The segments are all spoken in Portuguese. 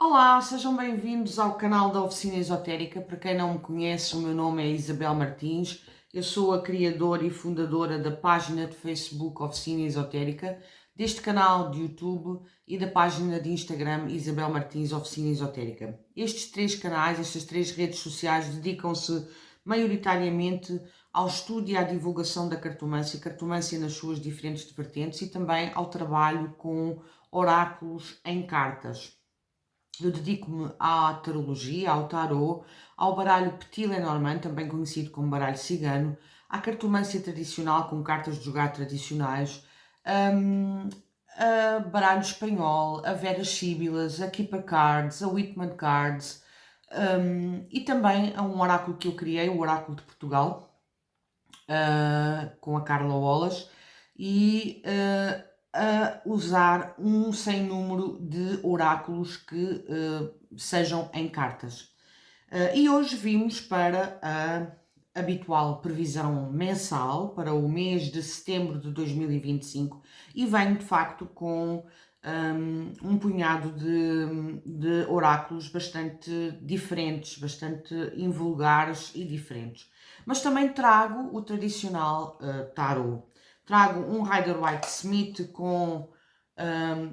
Olá, sejam bem-vindos ao canal da Oficina Esotérica. Para quem não me conhece, o meu nome é Isabel Martins. Eu sou a criadora e fundadora da página de Facebook Oficina Esotérica, deste canal de YouTube e da página de Instagram Isabel Martins Oficina Esotérica. Estes três canais, estas três redes sociais, dedicam-se maioritariamente ao estudo e à divulgação da cartomância nas suas diferentes vertentes e também ao trabalho com oráculos em cartas. Eu dedico-me à tarologia, ao tarô, ao baralho Petit Lenormand, também conhecido como baralho cigano, à cartomância tradicional com cartas de jogar tradicionais, a baralho espanhol, a Veras Síbilas, a Keeper Cards, a Whitman Cards, e também a um oráculo que eu criei, o Oráculo de Portugal, com a Carla Wallace, e a usar um sem número de oráculos que sejam em cartas. E hoje vimos para a habitual previsão mensal para o mês de setembro de 2025 e venho de facto com um punhado de oráculos bastante diferentes, bastante invulgares e diferentes. Mas também trago o tradicional tarot. Trago um Rider-Waite-Smith com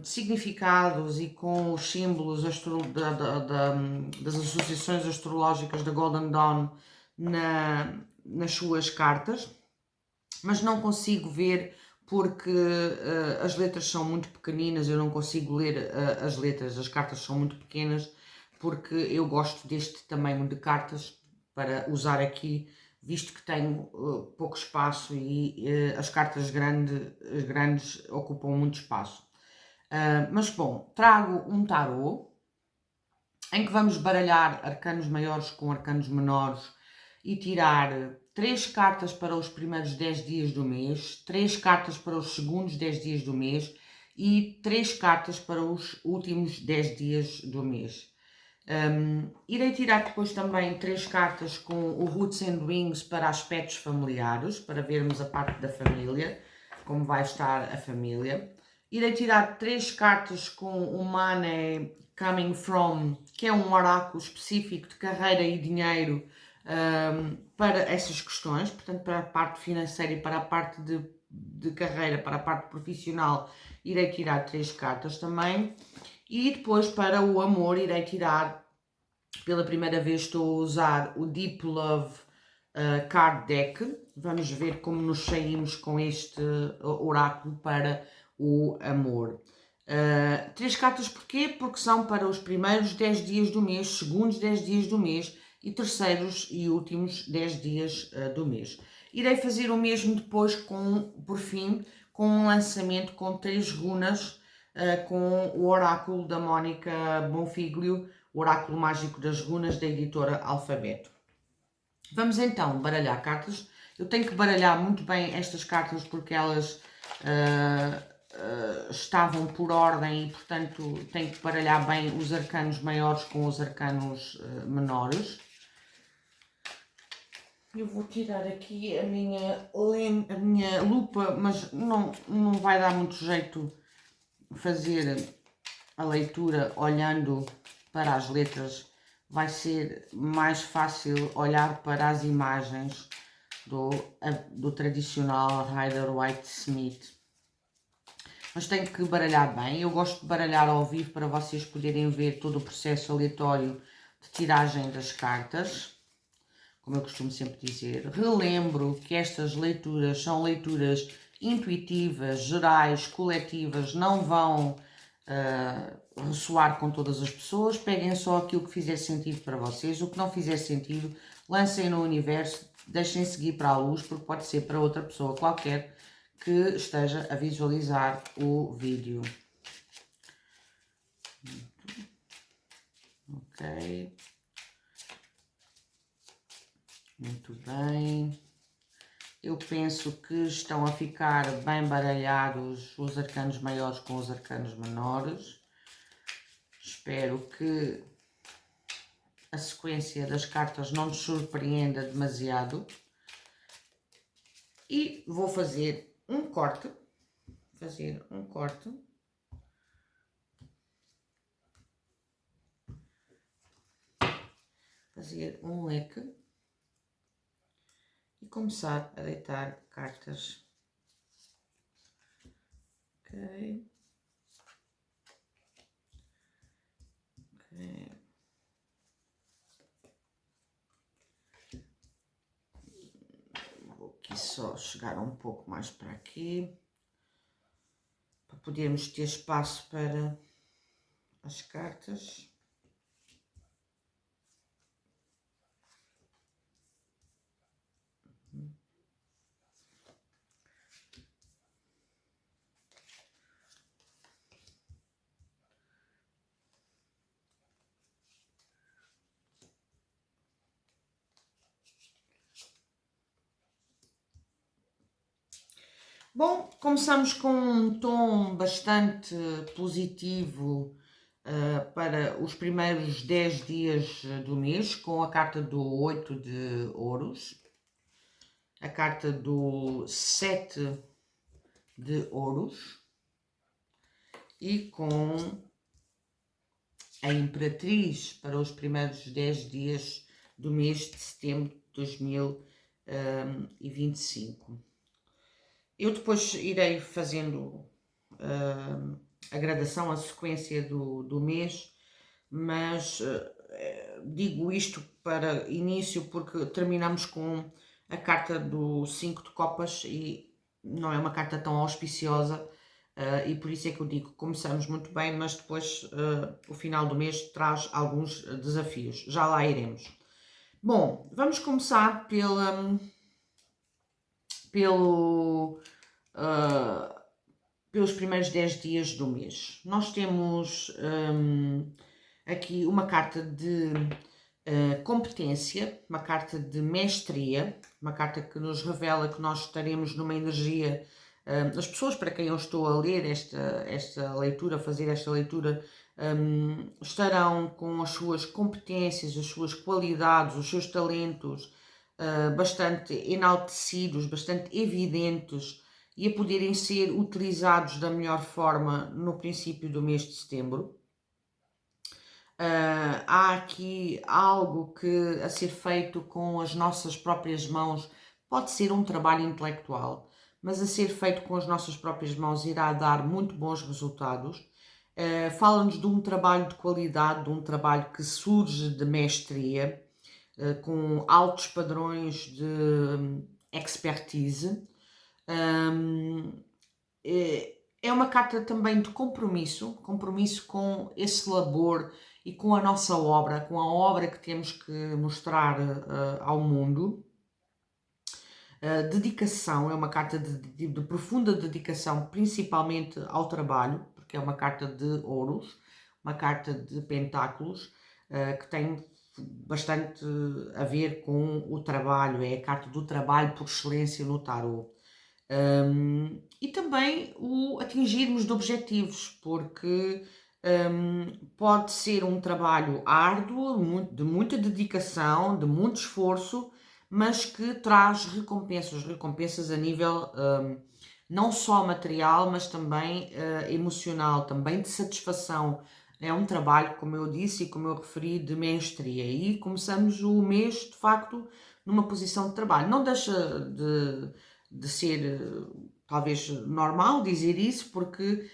significados e com os símbolos das associações astrológicas da Golden Dawn nas suas cartas, mas não consigo ver porque as letras são muito pequeninas, eu não consigo ler as letras, as cartas são muito pequenas, porque eu gosto deste tamanho de cartas para usar aqui, visto que tenho pouco espaço e as cartas grandes ocupam muito espaço. Mas bom, trago um tarô em que vamos baralhar arcanos maiores com arcanos menores e tirar 3 cartas para os primeiros 10 dias do mês, 3 cartas para os segundos 10 dias do mês e 3 cartas para os últimos 10 dias do mês. Irei tirar depois também 3 cartas com o Roots and Wings para aspectos familiares, para vermos a parte da família, como vai estar a família. Irei tirar 3 cartas com o Money Coming From, que é um oráculo específico de carreira e dinheiro para essas questões, portanto para a parte financeira e para a parte de carreira, para a parte profissional, irei tirar 3 cartas também. E depois para o amor irei tirar, pela primeira vez estou a usar o Deep Love Card Deck. Vamos ver como nos saímos com este oráculo para o amor. 3 cartas porquê? Porque são para os primeiros 10 dias do mês, segundos 10 dias do mês e terceiros e últimos 10 dias do mês. Irei fazer o mesmo depois, por fim, com um lançamento com 3 runas, com o oráculo da Mónica Bonfiglio, o oráculo mágico das runas da editora Alfabeto. Vamos então baralhar cartas. Eu tenho que baralhar muito bem estas cartas porque elas estavam por ordem e, portanto, tenho que baralhar bem os arcanos maiores com os arcanos menores. Eu vou tirar aqui a minha lupa, mas não vai dar muito jeito fazer a leitura olhando para as letras. Vai ser mais fácil olhar para as imagens do tradicional Rider-Waite-Smith. Mas tenho que baralhar bem. Eu gosto de baralhar ao vivo para vocês poderem ver todo o processo aleatório de tiragem das cartas. Como eu costumo sempre dizer, relembro que estas leituras são leituras intuitivas, gerais, coletivas, não vão ressoar com todas as pessoas. Peguem só aquilo que fizer sentido para vocês, o que não fizer sentido, lancem no universo, deixem seguir para a luz, porque pode ser para outra pessoa qualquer que esteja a visualizar o vídeo. Ok. Muito bem. Eu penso que estão a ficar bem baralhados os arcanos maiores com os arcanos menores. Espero que a sequência das cartas não nos surpreenda demasiado. E vou fazer um corte. fazer um leque e começar a deitar cartas. Ok. Ok. Vou aqui só chegar um pouco mais para aqui, para podermos ter espaço para as cartas. Bom, começamos com um tom bastante positivo para os primeiros 10 dias do mês, com a carta do 8 de ouros, a carta do 7 de ouros e com a Imperatriz para os primeiros 10 dias do mês de setembro de 2025. Eu depois irei fazendo a gradação, a sequência do mês, mas digo isto para início porque terminamos com a carta do 5 de copas e não é uma carta tão auspiciosa e por isso é que eu digo que começamos muito bem, mas depois o final do mês traz alguns desafios, já lá iremos. Bom, vamos começar pelos primeiros 10 dias do mês. Nós temos aqui uma carta de competência, uma carta de mestria, uma carta que nos revela que nós estaremos numa energia. As pessoas para quem eu estou a ler esta leitura, a fazer esta leitura, estarão com as suas competências, as suas qualidades, os seus talentos bastante enaltecidos, bastante evidentes e a poderem ser utilizados da melhor forma no princípio do mês de setembro. Há aqui algo que a ser feito com as nossas próprias mãos, pode ser um trabalho intelectual, mas a ser feito com as nossas próprias mãos irá dar muito bons resultados. Fala-nos de um trabalho de qualidade, de um trabalho que surge de mestria, com altos padrões de expertise. É uma carta também de compromisso com esse labor e com a nossa obra, com a obra que temos que mostrar ao mundo. Dedicação, é uma carta de profunda dedicação, principalmente ao trabalho, porque é uma carta de ouros, uma carta de pentáculos, que tem bastante a ver com o trabalho, é a carta do trabalho por excelência no tarot. E também o atingirmos de objetivos, porque pode ser um trabalho árduo, de muita dedicação, de muito esforço, mas que traz recompensas a nível não só material, mas também emocional, também de satisfação. É um trabalho, como eu disse e como eu referi, de mestria. E começamos o mês, de facto, numa posição de trabalho. Não deixa de ser, talvez, normal dizer isso, porque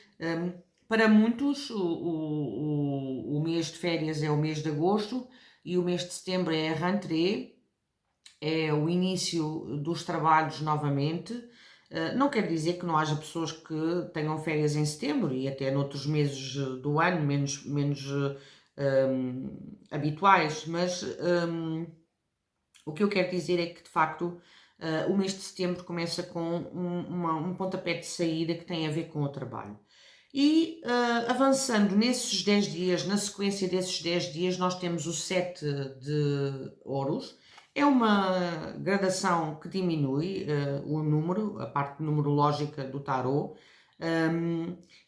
para muitos o mês de férias é o mês de agosto e o mês de setembro é a rentrée, é o início dos trabalhos novamente. Não quer dizer que não haja pessoas que tenham férias em setembro e até noutros meses do ano menos habituais, mas o que eu quero dizer é que de facto o mês de setembro começa com um pontapé de saída que tem a ver com o trabalho. E avançando nesses 10 dias, na sequência desses 10 dias, nós temos o 7 de ouros. É uma gradação que diminui o número, a parte numerológica do tarot.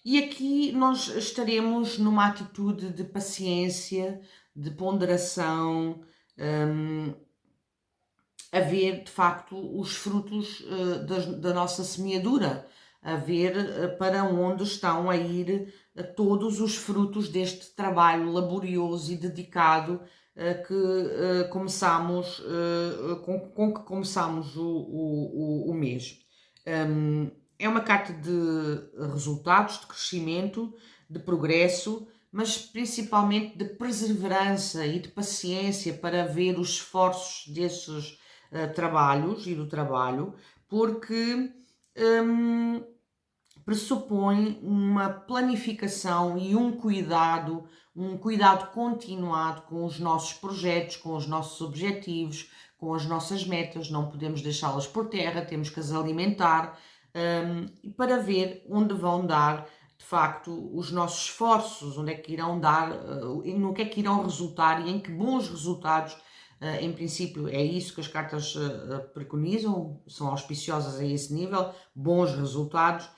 E aqui nós estaremos numa atitude de paciência, de ponderação, a ver de facto os frutos da nossa semeadura, a ver para onde estão a ir todos os frutos deste trabalho laborioso e dedicado com que começamos o mês. É uma carta de resultados, de crescimento, de progresso, mas principalmente de perseverança e de paciência para ver os esforços desses trabalhos e do trabalho, porque pressupõe uma planificação e um cuidado continuado com os nossos projetos, com os nossos objetivos, com as nossas metas. Não podemos deixá-las por terra, temos que as alimentar para ver onde vão dar de facto os nossos esforços, onde é que irão dar, no que é que irão resultar e em que bons resultados. Em princípio, é isso que as cartas preconizam, são auspiciosas a esse nível, bons resultados.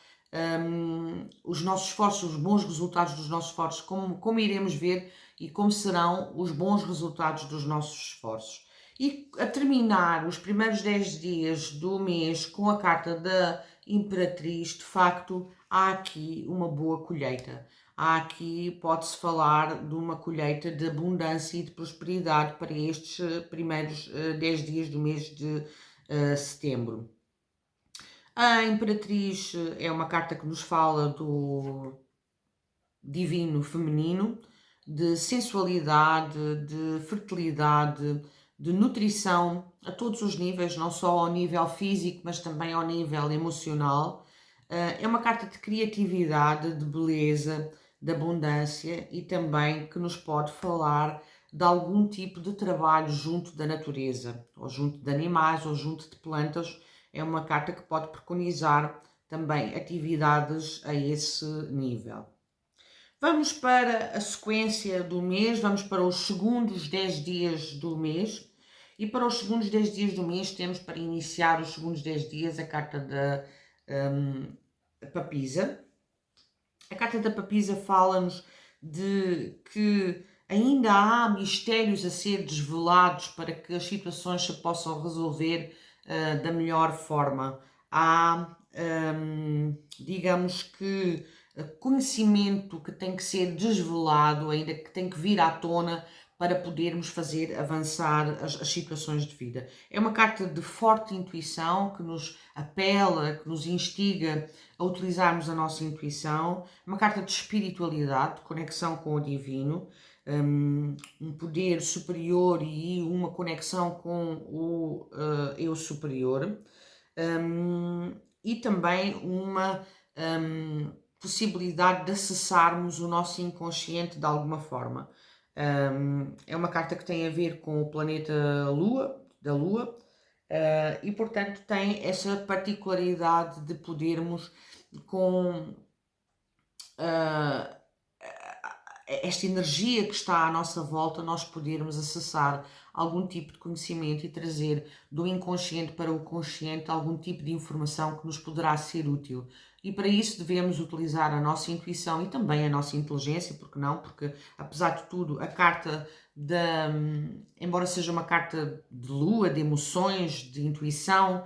Os nossos esforços, os bons resultados dos nossos esforços, como iremos ver e como serão os bons resultados dos nossos esforços. E a terminar os primeiros 10 dias do mês com a carta da Imperatriz, de facto, há aqui uma boa colheita. Há aqui, pode-se falar de uma colheita de abundância e de prosperidade para estes primeiros 10 dias do mês de setembro. A Imperatriz é uma carta que nos fala do divino feminino, de sensualidade, de fertilidade, de nutrição a todos os níveis, não só ao nível físico, mas também ao nível emocional. É uma carta de criatividade, de beleza, de abundância e também que nos pode falar de algum tipo de trabalho junto da natureza, ou junto de animais, ou junto de plantas. É uma carta que pode preconizar também atividades a esse nível. Vamos para a sequência do mês, vamos para os segundos 10 dias do mês. E para os segundos 10 dias do mês temos para iniciar os segundos 10 dias a carta da Papisa. A carta da Papisa fala-nos de que ainda há mistérios a ser desvelados para que as situações se possam resolver da melhor forma. Há, digamos que, conhecimento que tem que ser desvelado, ainda que tem que vir à tona para podermos fazer avançar as situações de vida. É uma carta de forte intuição que nos apela, que nos instiga a utilizarmos a nossa intuição, uma carta de espiritualidade, de conexão com o divino, um poder superior e uma conexão com o eu superior, e também uma possibilidade de acessarmos o nosso inconsciente de alguma forma. É uma carta que tem a ver com o planeta Lua, da Lua, e portanto tem essa particularidade de podermos com esta energia que está à nossa volta, nós podermos acessar algum tipo de conhecimento e trazer do inconsciente para o consciente algum tipo de informação que nos poderá ser útil. E para isso devemos utilizar a nossa intuição e também a nossa inteligência, porque não? Porque, apesar de tudo, a carta embora seja uma carta de lua, de emoções, de intuição,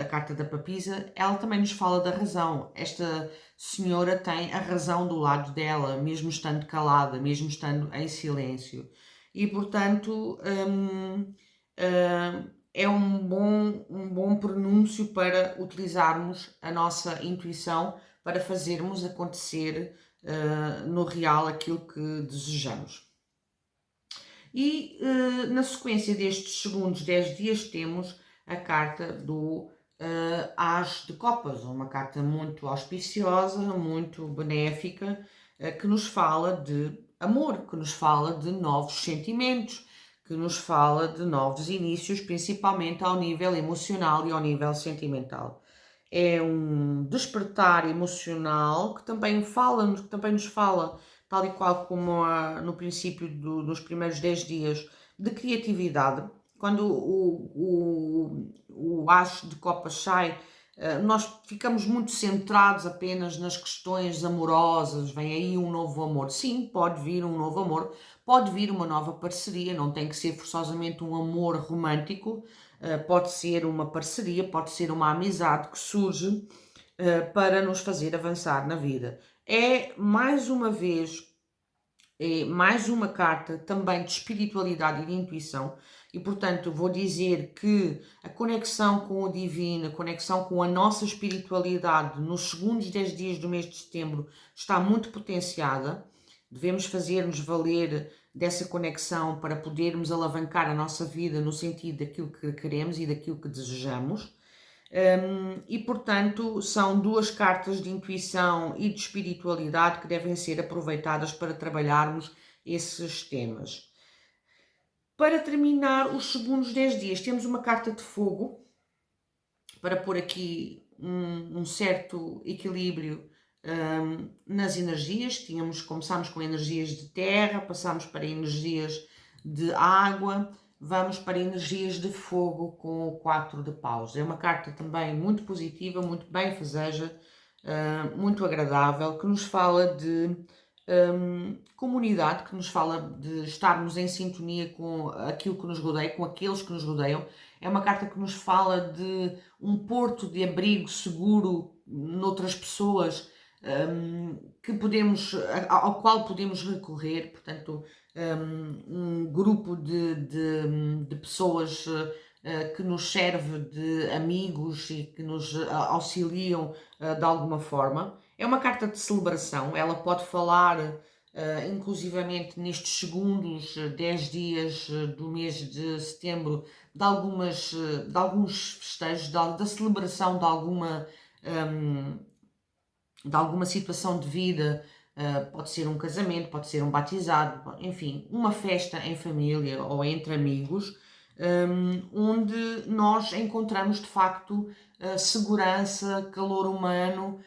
a carta da Papisa, ela também nos fala da razão. Esta senhora tem a razão do lado dela, mesmo estando calada, mesmo estando em silêncio. E, portanto, é um bom pronúncio para utilizarmos a nossa intuição para fazermos acontecer no real aquilo que desejamos. E na sequência destes segundos 10 dias temos a carta do As de Copas, uma carta muito auspiciosa, muito benéfica, que nos fala de amor, que nos fala de novos sentimentos, que nos fala de novos inícios, principalmente ao nível emocional e ao nível sentimental. É um despertar emocional que também nos fala, tal e qual como no princípio dos primeiros 10 dias, de criatividade. Quando o As de Copas sai, nós ficamos muito centrados apenas nas questões amorosas. Vem aí um novo amor. Sim, pode vir um novo amor, pode vir uma nova parceria, não tem que ser forçosamente um amor romântico, pode ser uma parceria, pode ser uma amizade que surge para nos fazer avançar na vida. É, mais uma vez, é mais uma carta também de espiritualidade e de intuição, e portanto vou dizer que a conexão com o divino, a conexão com a nossa espiritualidade nos segundos 10 dias do mês de setembro está muito potenciada. Devemos fazer-nos valer dessa conexão para podermos alavancar a nossa vida no sentido daquilo que queremos e daquilo que desejamos. E portanto são duas cartas de intuição e de espiritualidade que devem ser aproveitadas para trabalharmos esses temas. Para terminar os segundos 10 dias, temos uma carta de fogo para pôr aqui um certo equilíbrio nas energias. Começámos com energias de terra, passámos para energias de água, vamos para energias de fogo com o 4 de paus. É uma carta também muito positiva, muito benfazeja, muito agradável, que nos fala de comunidade, que nos fala de estarmos em sintonia com aquilo que nos rodeia, com aqueles que nos rodeiam. É uma carta que nos fala de um porto de abrigo seguro noutras pessoas, ao qual podemos recorrer, portanto, um grupo de pessoas que nos serve de amigos e que nos auxiliam de alguma forma. É uma carta de celebração, ela pode falar inclusivamente nestes segundos 10 dias do mês de setembro de alguns festejos, da celebração de alguma situação de vida. Pode ser um casamento, pode ser um batizado, enfim, uma festa em família ou entre amigos, onde nós encontramos de facto segurança, calor humano,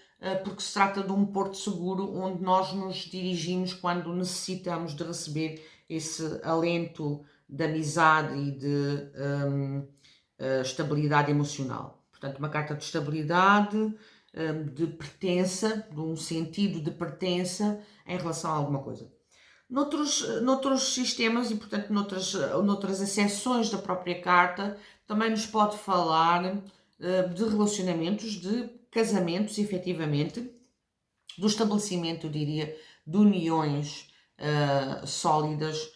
porque se trata de um porto seguro onde nós nos dirigimos quando necessitamos de receber esse alento de amizade e de estabilidade emocional. Portanto, uma carta de estabilidade, de pertença, de um sentido de pertença em relação a alguma coisa. Noutros sistemas e, portanto, noutras acessões da própria carta, também nos pode falar de relacionamentos, de casamentos, efetivamente, do estabelecimento, eu diria, de uniões sólidas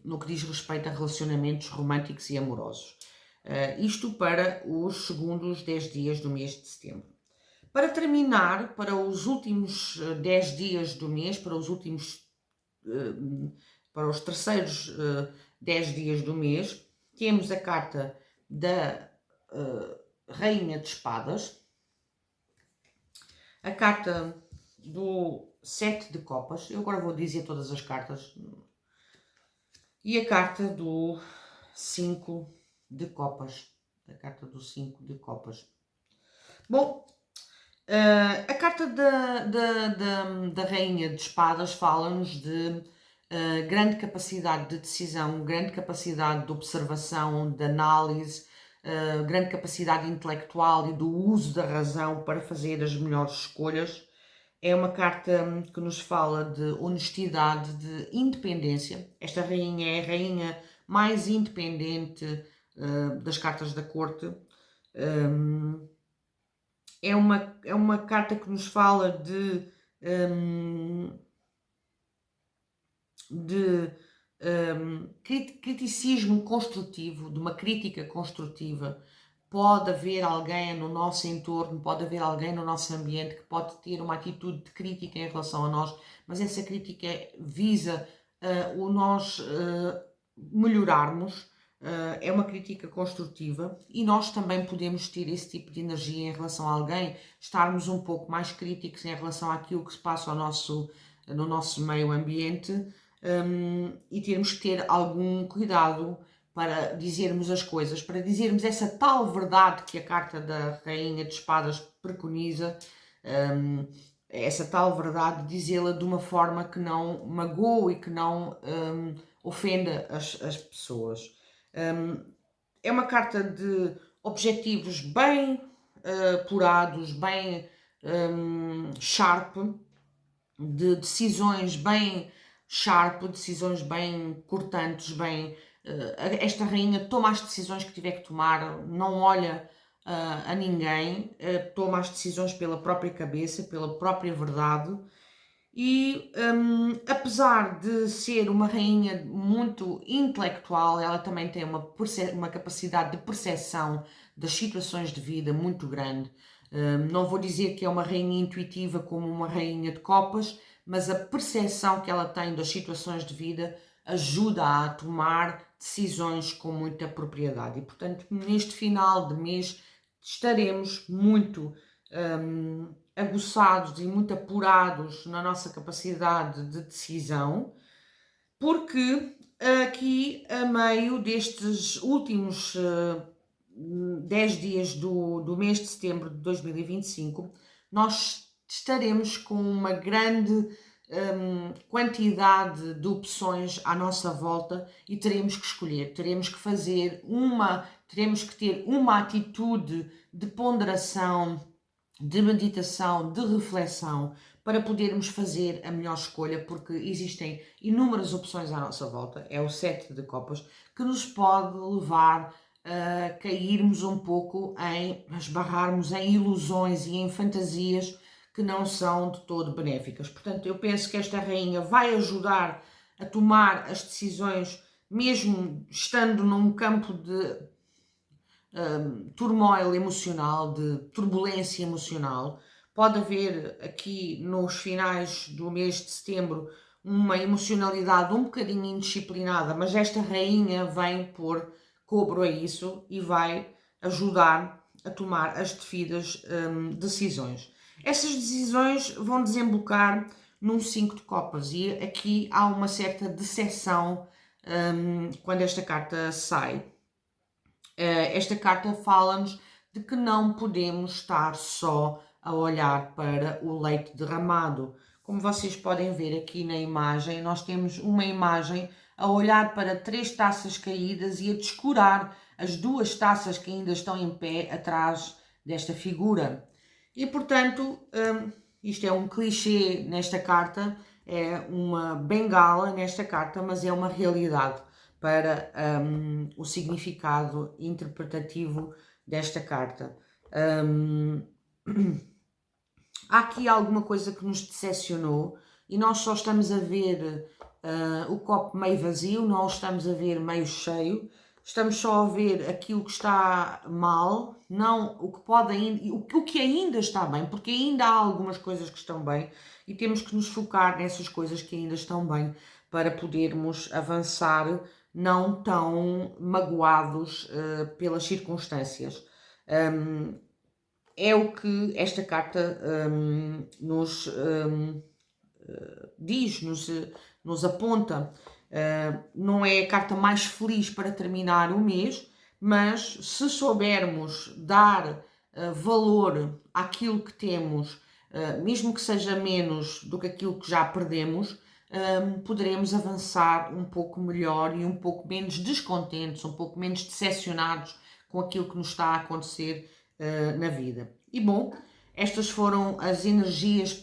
no que diz respeito a relacionamentos românticos e amorosos. Isto para os segundos 10 dias do mês de setembro. Para terminar, para os últimos 10 dias do mês, para os terceiros 10 dias do mês, temos a carta da Rainha de Espadas, a carta do 7 de Copas, eu agora vou dizer todas as cartas, e a carta do 5 de Copas, a carta do 5 de Copas. Bom, a carta da Rainha de Espadas fala-nos de grande capacidade de decisão, grande capacidade de observação, de análise, grande capacidade intelectual e do uso da razão para fazer as melhores escolhas. É uma carta que nos fala de honestidade, de independência. Esta rainha é a rainha mais independente das cartas da corte. É uma carta que nos fala de criticismo construtivo, de uma crítica construtiva. Pode haver alguém no nosso entorno, pode haver alguém no nosso ambiente que pode ter uma atitude de crítica em relação a nós, mas essa crítica visa o nós melhorarmos. É uma crítica construtiva e nós também podemos ter esse tipo de energia em relação a alguém, estarmos um pouco mais críticos em relação àquilo que se passa no nosso meio ambiente, e termos que ter algum cuidado para dizermos as coisas, para dizermos essa tal verdade que a carta da Rainha de Espadas preconiza, essa tal verdade, dizê-la de uma forma que não magoe e que não ofenda as pessoas. É uma carta de objetivos bem apurados, bem sharp, de decisões bem sharp, decisões bem cortantes, esta rainha toma as decisões que tiver que tomar, não olha a ninguém, toma as decisões pela própria cabeça, pela própria verdade, E apesar de ser uma rainha muito intelectual, ela também tem uma capacidade de percepção das situações de vida muito grande. Não vou dizer que é uma rainha intuitiva como uma rainha de copas, mas a percepção que ela tem das situações de vida ajuda-a a tomar decisões com muita propriedade. E, portanto, neste final de mês estaremos muito aguçados e muito apurados na nossa capacidade de decisão, porque aqui a meio destes últimos 10 dias do mês de setembro de 2025, nós estaremos com uma grande quantidade de opções à nossa volta e teremos que escolher, teremos que ter uma atitude de ponderação, de meditação, de reflexão, para podermos fazer a melhor escolha, porque existem inúmeras opções à nossa volta, é o 7 de copas, que nos pode levar a cairmos um pouco, a esbarrarmos em ilusões e em fantasias que não são de todo benéficas. Portanto, eu penso que esta rainha vai ajudar a tomar as decisões, mesmo estando num campo de turmoil emocional, de turbulência emocional. Pode haver aqui nos finais do mês de setembro uma emocionalidade um bocadinho indisciplinada, mas esta rainha vem pôr cobro a isso e vai ajudar a tomar as devidas decisões. Essas decisões vão desembocar num 5 de copas e aqui há uma certa decepção quando esta carta sai. Esta carta fala-nos de que não podemos estar só a olhar para o leite derramado. Como vocês podem ver aqui na imagem, nós temos uma imagem a olhar para 3 taças caídas e a descurar as 2 taças que ainda estão em pé atrás desta figura. E, portanto, isto é um clichê nesta carta, é uma bengala nesta carta, mas é uma realidade para o significado interpretativo desta carta. Há aqui alguma coisa que nos decepcionou e nós só estamos a ver o copo meio vazio, não estamos a ver meio cheio. Estamos só a ver aquilo que está mal, não o que pode ainda, o que ainda está bem, porque ainda há algumas coisas que estão bem e temos que nos focar nessas coisas que ainda estão bem para podermos avançar não tão magoados pelas circunstâncias. É o que esta carta nos diz, nos aponta. Não é a carta mais feliz para terminar o mês, mas se soubermos dar valor àquilo que temos, mesmo que seja menos do que aquilo que já perdemos, poderemos avançar um pouco melhor e um pouco menos descontentes, um pouco menos decepcionados com aquilo que nos está a acontecer na vida. E bom, estas foram as energias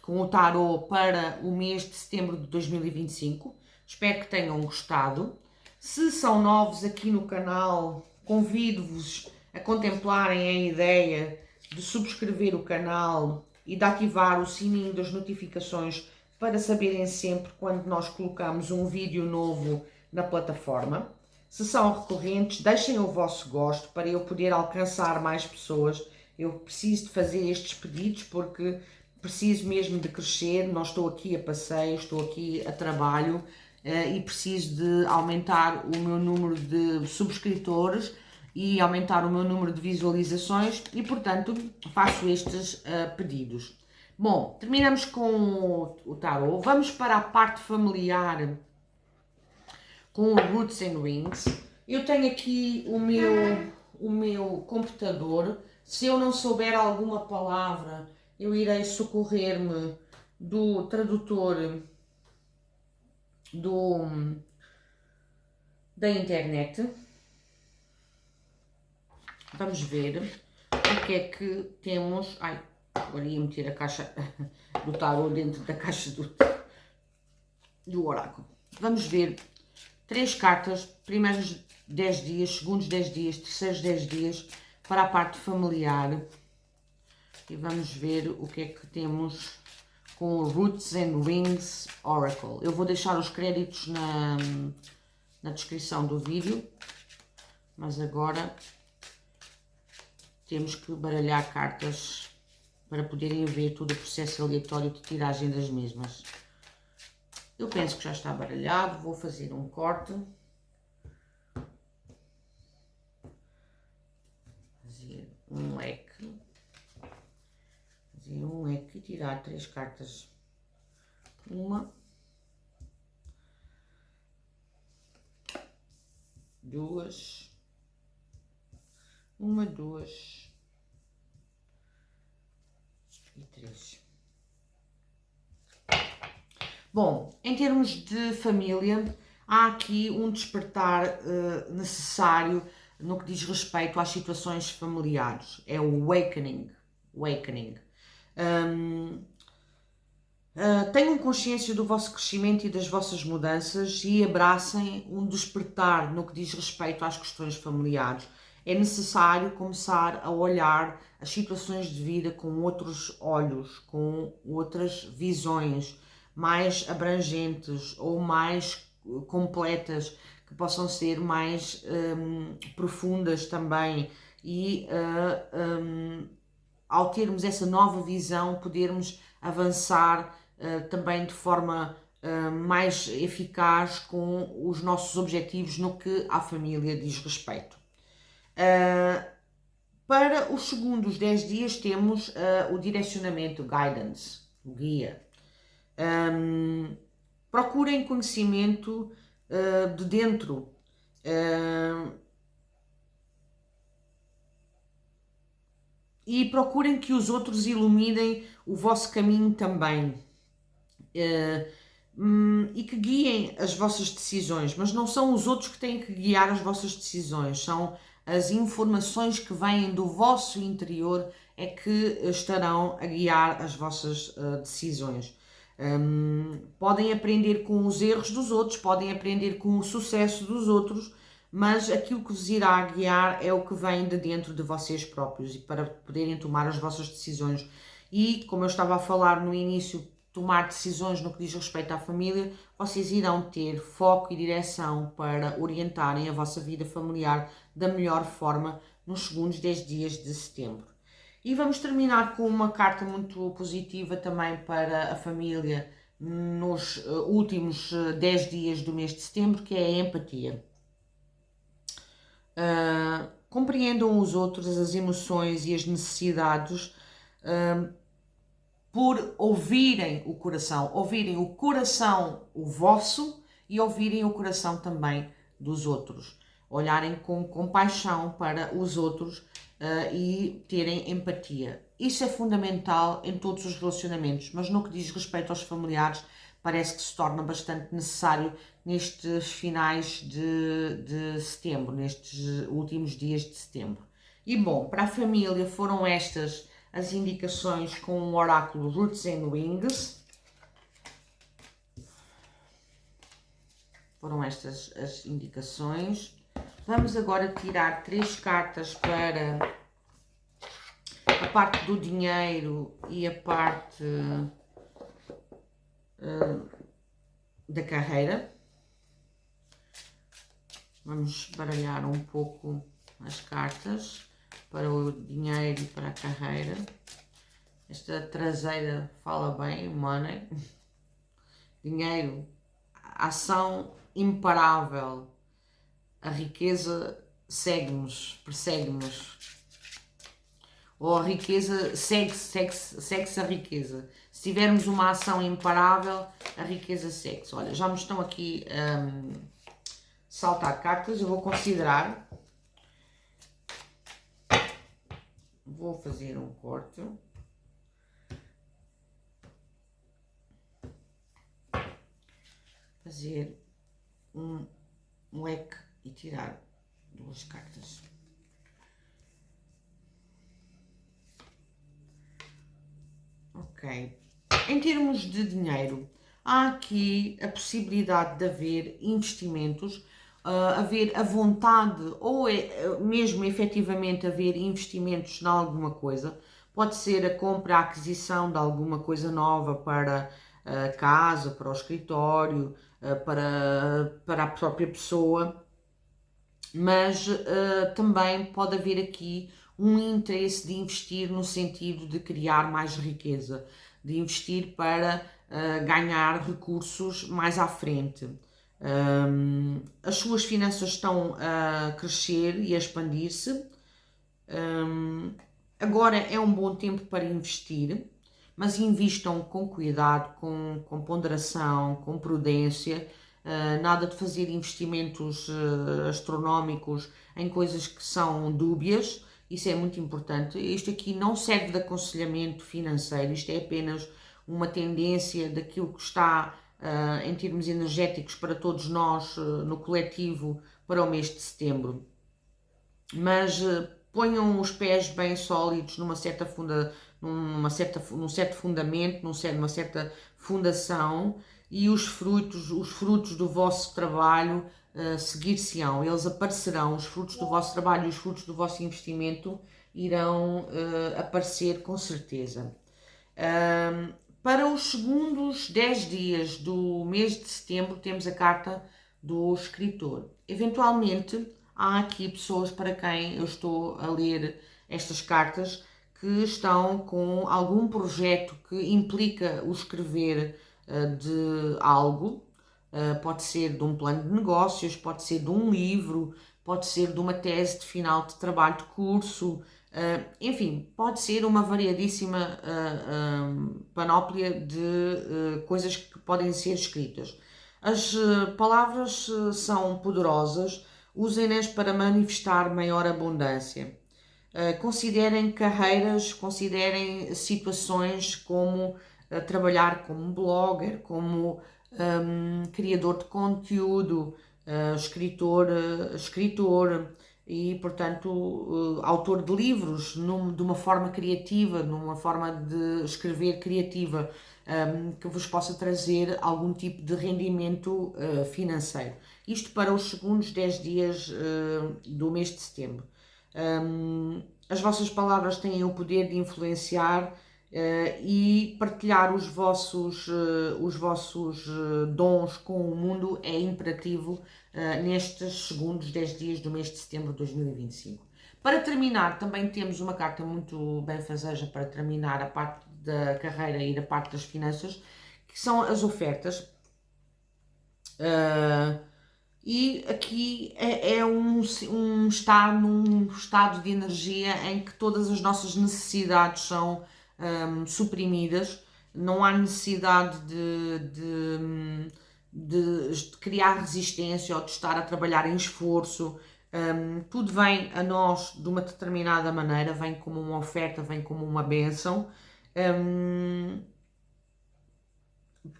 com o tarot para o mês de setembro de 2025. Espero que tenham gostado. Se são novos aqui no canal, convido-vos a contemplarem a ideia de subscrever o canal e de ativar o sininho das notificações para saberem sempre quando nós colocamos um vídeo novo na plataforma. Se são recorrentes, deixem o vosso gosto para eu poder alcançar mais pessoas. Eu preciso de fazer estes pedidos porque preciso mesmo de crescer, não estou aqui a passeio, estou aqui a trabalho e preciso de aumentar o meu número de subscritores e aumentar o meu número de visualizações e, portanto, faço estes pedidos. Bom, terminamos com o tarot. Vamos para a parte familiar com o Roots and Rings. Eu tenho aqui o meu computador. Se eu não souber alguma palavra, eu irei socorrer-me do tradutor da internet. Vamos ver o que é que temos. Ai, agora ia meter a caixa do tarot dentro da caixa do oráculo. Vamos ver 3 cartas, primeiros 10 dias, segundos 10 dias, terceiros 10 dias, para a parte familiar. E vamos ver o que é que temos com o Roots and Wings Oracle. Eu vou deixar os créditos na descrição do vídeo, mas agora temos que baralhar cartas para poderem ver todo o processo aleatório de tiragem das mesmas. Eu penso que já está baralhado, vou fazer um corte. Fazer um leque. Fazer um leque e tirar 3 cartas. Uma. 2. Uma, 2. E 3. Bom, em termos de família, há aqui um despertar necessário no que diz respeito às situações familiares. É o awakening. Tenham consciência do vosso crescimento e das vossas mudanças e abracem um despertar no que diz respeito às questões familiares. É necessário começar a olhar as situações de vida com outros olhos, com outras visões mais abrangentes ou mais completas, que possam ser mais profundas também e ao termos essa nova visão podermos avançar também de forma mais eficaz com os nossos objetivos no que à família diz respeito. Para os segundos 10 dias temos o direcionamento, guidance, o guia. Procurem conhecimento de dentro. E procurem que os outros iluminem o vosso caminho também. E que guiem as vossas decisões, mas não são os outros que têm que guiar as vossas decisões, são as informações que vêm do vosso interior é que estarão a guiar as vossas decisões. Podem aprender com os erros dos outros, podem aprender com o sucesso dos outros, mas aquilo que vos irá guiar é o que vem de dentro de vocês próprios e para poderem tomar as vossas decisões. E, como eu estava a falar no início, tomar decisões no que diz respeito à família, vocês irão ter foco e direção para orientarem a vossa vida familiar da melhor forma nos segundos 10 dias de setembro. E vamos terminar com uma carta muito positiva também para a família nos últimos 10 dias do mês de setembro, que é a empatia. Compreendam os outros, as emoções e as necessidades por ouvirem o coração o vosso e ouvirem o coração também dos outros. Olharem com compaixão para os outros e terem empatia. Isso é fundamental em todos os relacionamentos, mas no que diz respeito aos familiares, parece que se torna bastante necessário nestes finais de setembro, nestes últimos dias de setembro. E bom, para a família foram estas as indicações com o oráculo Roots and Wings. Foram estas as indicações. Vamos agora tirar 3 cartas para a parte do dinheiro e a parte da carreira. Vamos baralhar um pouco as cartas para o dinheiro e para a carreira. Esta traseira fala bem, money. Dinheiro, ação imparável. A riqueza segue-nos, persegue-nos. Ou a riqueza segue-se a riqueza. Se tivermos uma ação imparável, a riqueza segue-se. Olha, já me estão aqui saltar cartas, eu vou considerar. Vou fazer um corte. Fazer um leque e tirar 2 cartas. Ok. Em termos de dinheiro, há aqui a possibilidade de haver investimentos, haver a vontade ou mesmo efetivamente haver investimentos em alguma coisa. Pode ser a compra, a aquisição de alguma coisa nova para a casa, para o escritório, para a própria pessoa, mas também pode haver aqui um interesse de investir no sentido de criar mais riqueza, de investir para ganhar recursos mais à frente. As suas finanças estão a crescer e a expandir-se. Agora é um bom tempo para investir, mas invistam com cuidado, com ponderação, com prudência. Nada de fazer investimentos astronómicos em coisas que são dúbias, isso é muito importante. Isto aqui não serve de aconselhamento financeiro, isto é apenas uma tendência daquilo que está em termos energéticos para todos nós no coletivo para o mês de setembro. Mas ponham os pés bem sólidos num certo fundamento, numa certa fundação, e os frutos do vosso trabalho seguir-se-ão, eles aparecerão, os frutos do vosso trabalho e os frutos do vosso investimento irão aparecer com certeza. Para os segundos 10 dias do mês de setembro temos a carta do escritor. Eventualmente há aqui pessoas para quem eu estou a ler estas cartas que estão com algum projeto que implica o escrever de algo, pode ser de um plano de negócios, pode ser de um livro, pode ser de uma tese de final de trabalho de curso, enfim, pode ser uma variadíssima panóplia de coisas que podem ser escritas. As palavras são poderosas, usem-nas para manifestar maior abundância. Considerem carreiras, considerem situações como trabalhar como blogger, como criador de conteúdo, escritor e, portanto, autor de livros de uma forma criativa, numa forma de escrever criativa, que vos possa trazer algum tipo de rendimento financeiro. Isto para os segundos 10 dias do mês de setembro. As vossas palavras têm o poder de influenciar e partilhar os vossos dons com o mundo é imperativo nestes segundos 10 dias do mês de setembro de 2025. Para terminar, também temos uma carta muito benfazeja para terminar a parte da carreira e da parte das finanças, que são as ofertas. E aqui está num estado de energia em que todas as nossas necessidades são suprimidas, não há necessidade de criar resistência ou de estar a trabalhar em esforço. Tudo vem a nós de uma determinada maneira, vem como uma oferta, vem como uma bênção.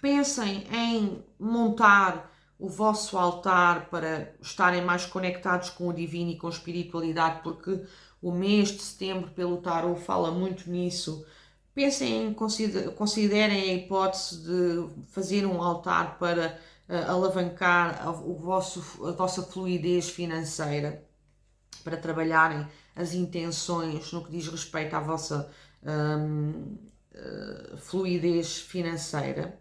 Pensem em montar o vosso altar para estarem mais conectados com o divino e com a espiritualidade, porque o mês de setembro pelo tarot fala muito nisso. Pensem considerem a hipótese de fazer um altar para alavancar a vossa fluidez financeira, para trabalharem as intenções no que diz respeito à vossa fluidez financeira.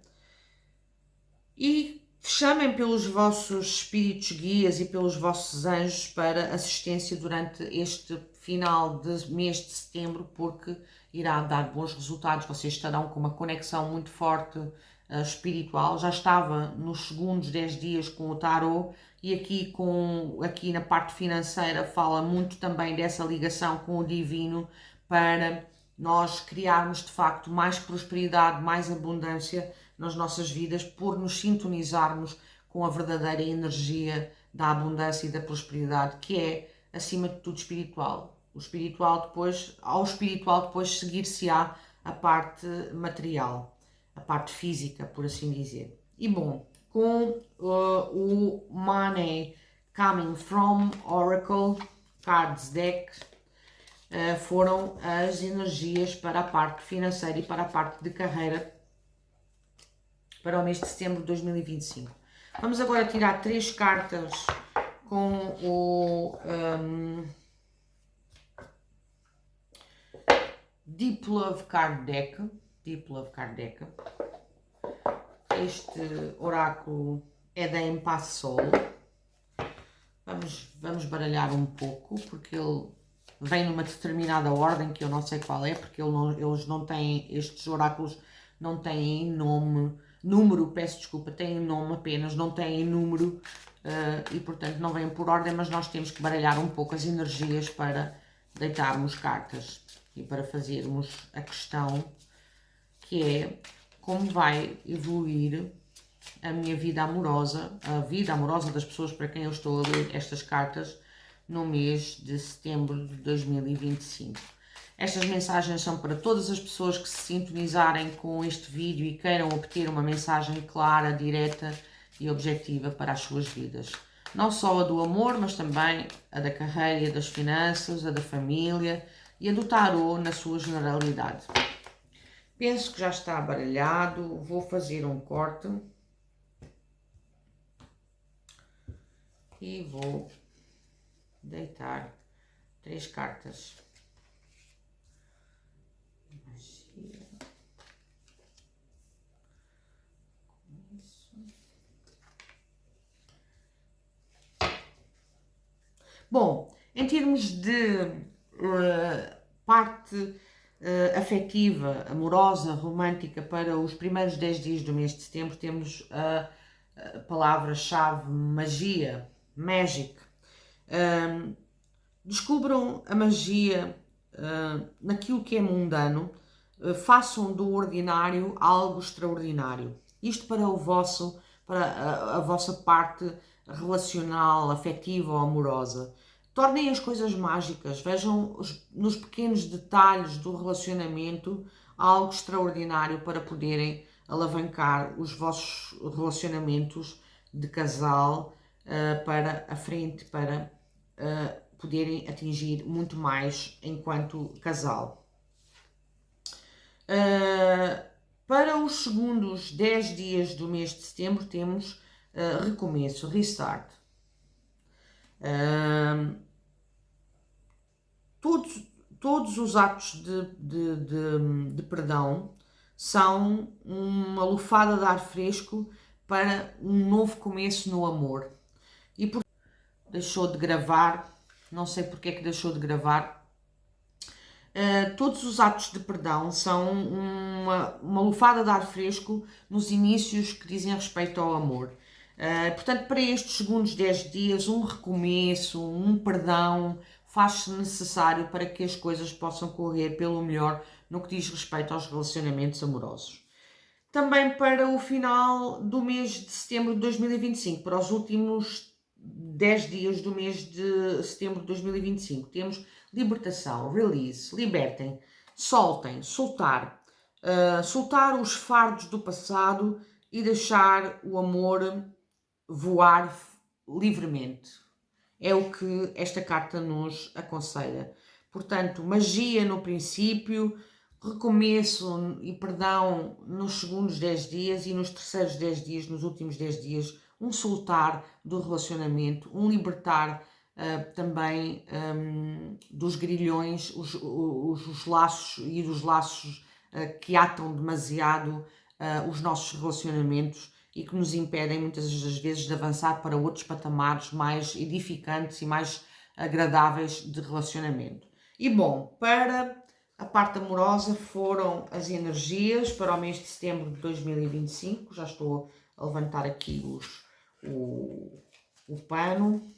E chamem pelos vossos espíritos guias e pelos vossos anjos para assistência durante este final de mês de setembro, porque irá dar bons resultados. Vocês estarão com uma conexão muito forte espiritual. Já estava nos segundos 10 dias com o tarot e aqui na parte financeira fala muito também dessa ligação com o divino para nós criarmos de facto mais prosperidade, mais abundância nas nossas vidas, por nos sintonizarmos com a verdadeira energia da abundância e da prosperidade, que é, acima de tudo, espiritual. Ao espiritual depois seguir-se-á a parte material, a parte física, por assim dizer. E bom, com o Money Coming From Oracle Cards Deck, foram as energias para a parte financeira e para a parte de carreira para o mês de setembro de 2025. Vamos agora tirar 3 cartas com Deep Love Card Deck. Deep Love Card Deck. Este oráculo é da Impasse Soul. Vamos baralhar um pouco, porque ele vem numa determinada ordem que eu não sei qual é, porque eles não têm, estes oráculos não têm número, peço desculpa, têm nome apenas, não têm número, e portanto não vêm por ordem, mas nós temos que baralhar um pouco as energias para deitarmos cartas e para fazermos a questão que é como vai evoluir a minha vida amorosa, a vida amorosa das pessoas para quem eu estou a ler estas cartas no mês de setembro de 2025. Estas mensagens são para todas as pessoas que se sintonizarem com este vídeo e queiram obter uma mensagem clara, direta e objetiva para as suas vidas. Não só a do amor, mas também a da carreira, das finanças, a da família e a do tarô na sua generalidade. Penso que já está baralhado, vou fazer um corte e vou deitar 3 cartas. Magia. Bom, em termos de parte afetiva, amorosa, romântica para os primeiros 10 dias do mês de setembro, temos a palavra-chave magia, magic. Descubram a magia naquilo que é mundano, façam do ordinário algo extraordinário. Isto para a vossa parte relacional, afetiva ou amorosa. Tornem as coisas mágicas, vejam nos pequenos detalhes do relacionamento algo extraordinário para poderem alavancar os vossos relacionamentos de casal para a frente, para poderem atingir muito mais enquanto casal. Para os segundos 10 dias do mês de setembro temos recomeço, restart. Todos os atos de perdão são uma lufada de ar fresco para um novo começo no amor. E por deixou de gravar, não sei porque é que deixou de gravar. Todos os atos de perdão são uma lufada de ar fresco nos inícios que dizem respeito ao amor. Portanto, para estes segundos 10 dias, um recomeço, um perdão, faz-se necessário para que as coisas possam correr pelo melhor no que diz respeito aos relacionamentos amorosos. Também para o final do mês de setembro de 2025, para os últimos 10 dias do mês de setembro de 2025, temos libertação, release, libertem, soltem, soltar. Soltar os fardos do passado e deixar o amor voar livremente. É o que esta carta nos aconselha. Portanto, magia no princípio, recomeço e perdão nos segundos 10 dias e nos terceiros 10 dias, nos últimos 10 dias, um soltar do relacionamento, um libertar também dos grilhões, os laços e dos laços que atam demasiado os nossos relacionamentos e que nos impedem muitas das vezes de avançar para outros patamares mais edificantes e mais agradáveis de relacionamento. E bom, para a parte amorosa foram as energias para o mês de setembro de 2025. Já estou a levantar aqui o pano.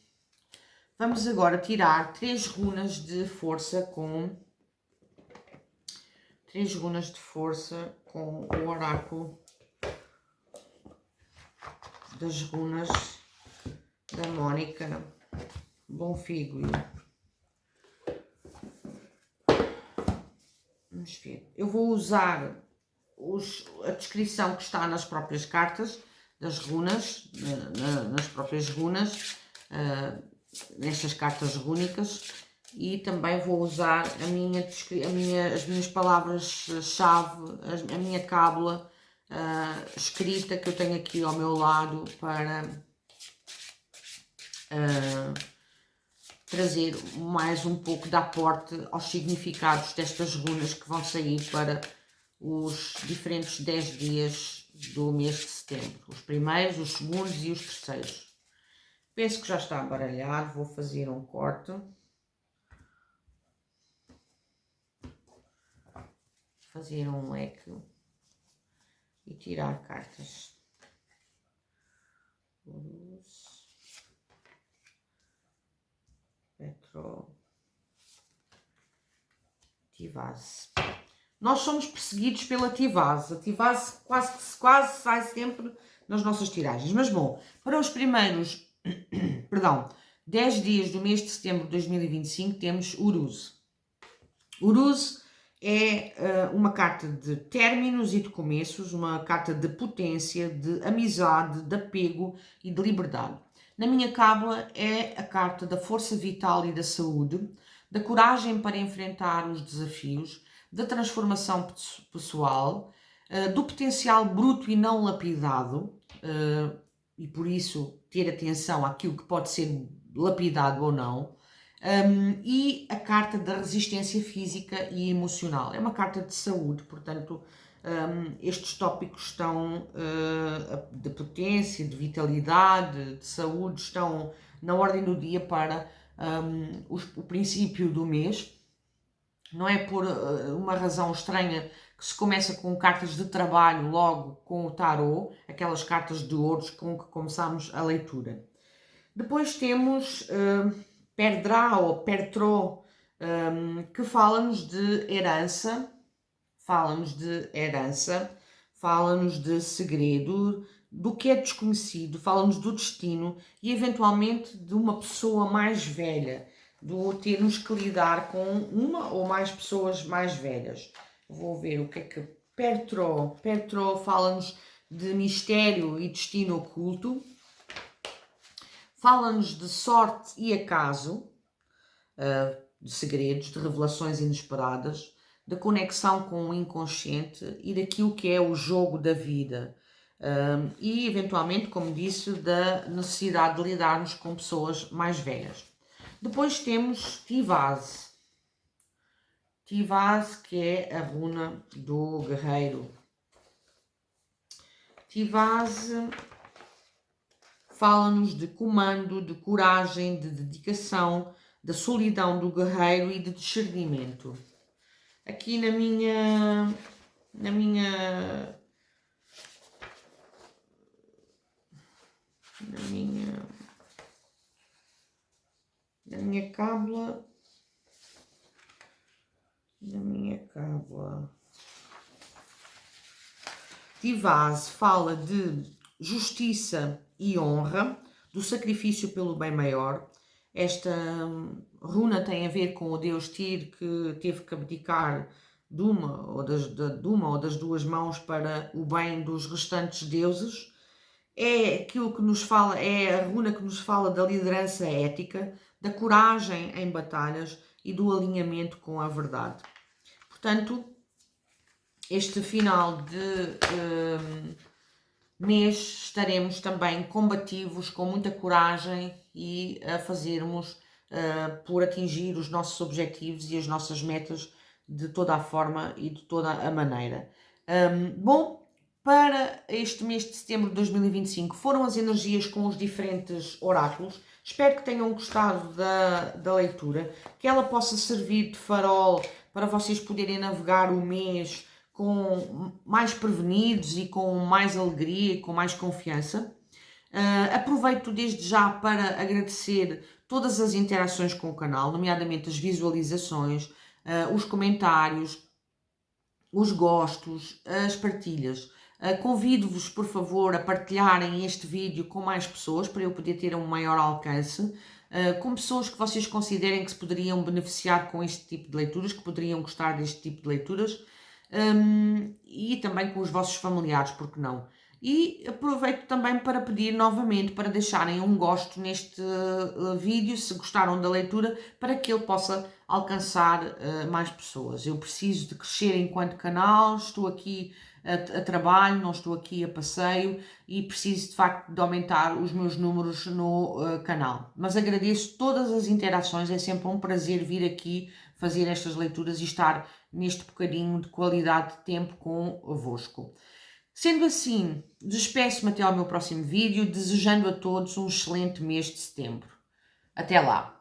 Vamos agora tirar 3 runas de força com 3 runas de força com o oráculo das runas da Mónica Bonfiglio. Vamos ver. Eu vou usar a descrição que está nas próprias cartas das runas, nas próprias runas, nestas cartas rúnicas, e também vou usar as minhas palavras-chave, a minha cábula escrita que eu tenho aqui ao meu lado para trazer mais um pouco de aporte aos significados destas runas que vão sair para os diferentes 10 dias do mês de setembro. Os primeiros, os segundos e os terceiros. Penso que já está a baralhar, vou fazer um corte. Fazer um leque e tirar cartas. Urus, Petro, Tivaz. Nós somos perseguidos pela Tivaz. A Tivaz quase sai sempre nas nossas tiragens. Mas bom, para os primeiros, perdão, 10 dias do mês de setembro de 2025 temos Uruz. Uruz é uma carta de términos e de começos, uma carta de potência, de amizade, de apego e de liberdade. Na minha cábula é a carta da força vital e da saúde, da coragem para enfrentar os desafios, da transformação pessoal, do potencial bruto e não lapidado, e por isso ter atenção àquilo que pode ser lapidado ou não, e a carta da resistência física e emocional. É uma carta de saúde, portanto, estes tópicos estão de potência, de vitalidade, de saúde, estão na ordem do dia para o princípio do mês. Não é por uma razão estranha que se começa com cartas de trabalho logo com o tarot, aquelas cartas de ouros com que começamos a leitura. Depois temos Perdra ou Pertro, que fala-nos de herança, fala-nos de segredo, do que é desconhecido, fala-nos do destino e eventualmente de uma pessoa mais velha, do termos que lidar com uma ou mais pessoas mais velhas. Vou ver o que é que Pertro fala-nos de mistério e destino oculto. Fala-nos de sorte e acaso, de segredos, de revelações inesperadas, da conexão com o inconsciente e daquilo que é o jogo da vida. E, eventualmente, como disse, da necessidade de lidarmos com pessoas mais velhas. Depois temos Tivaz. Tivaz, que é a runa do guerreiro. Tivaz fala-nos de comando, de coragem, de dedicação, da solidão do guerreiro e de discernimento. Aqui na minha cábula, Tivaz fala de justiça e honra, do sacrifício pelo bem maior. Esta runa tem a ver com o deus Tyr, que teve que abdicar de uma ou das duas mãos para o bem dos restantes deuses. É aquilo que nos fala, é a runa que nos fala da liderança ética, da coragem em batalhas e do alinhamento com a verdade. Portanto, este final de mês estaremos também combativos, com muita coragem e a fazermos por atingir os nossos objetivos e as nossas metas de toda a forma e de toda a maneira. Bom, para este mês de setembro de 2025 foram as energias com os diferentes oráculos. Espero que tenham gostado da leitura, que ela possa servir de farol para vocês poderem navegar o mês com mais prevenidos e com mais alegria e com mais confiança. Aproveito desde já para agradecer todas as interações com o canal, nomeadamente as visualizações, os comentários, os gostos, as partilhas. Convido-vos, por favor, a partilharem este vídeo com mais pessoas para eu poder ter um maior alcance, com pessoas que vocês considerem que se poderiam beneficiar com este tipo de leituras, que poderiam gostar deste tipo de leituras, e também com os vossos familiares, porque não? E aproveito também para pedir novamente para deixarem um gosto neste vídeo, se gostaram da leitura, para que ele possa alcançar mais pessoas. Eu preciso de crescer enquanto canal, estou aqui a trabalho, não estou aqui a passeio e preciso de facto de aumentar os meus números no canal. Mas agradeço todas as interações, é sempre um prazer vir aqui fazer estas leituras e estar neste bocadinho de qualidade de tempo convosco. Sendo assim, despeço-me até ao meu próximo vídeo, desejando a todos um excelente mês de setembro. Até lá!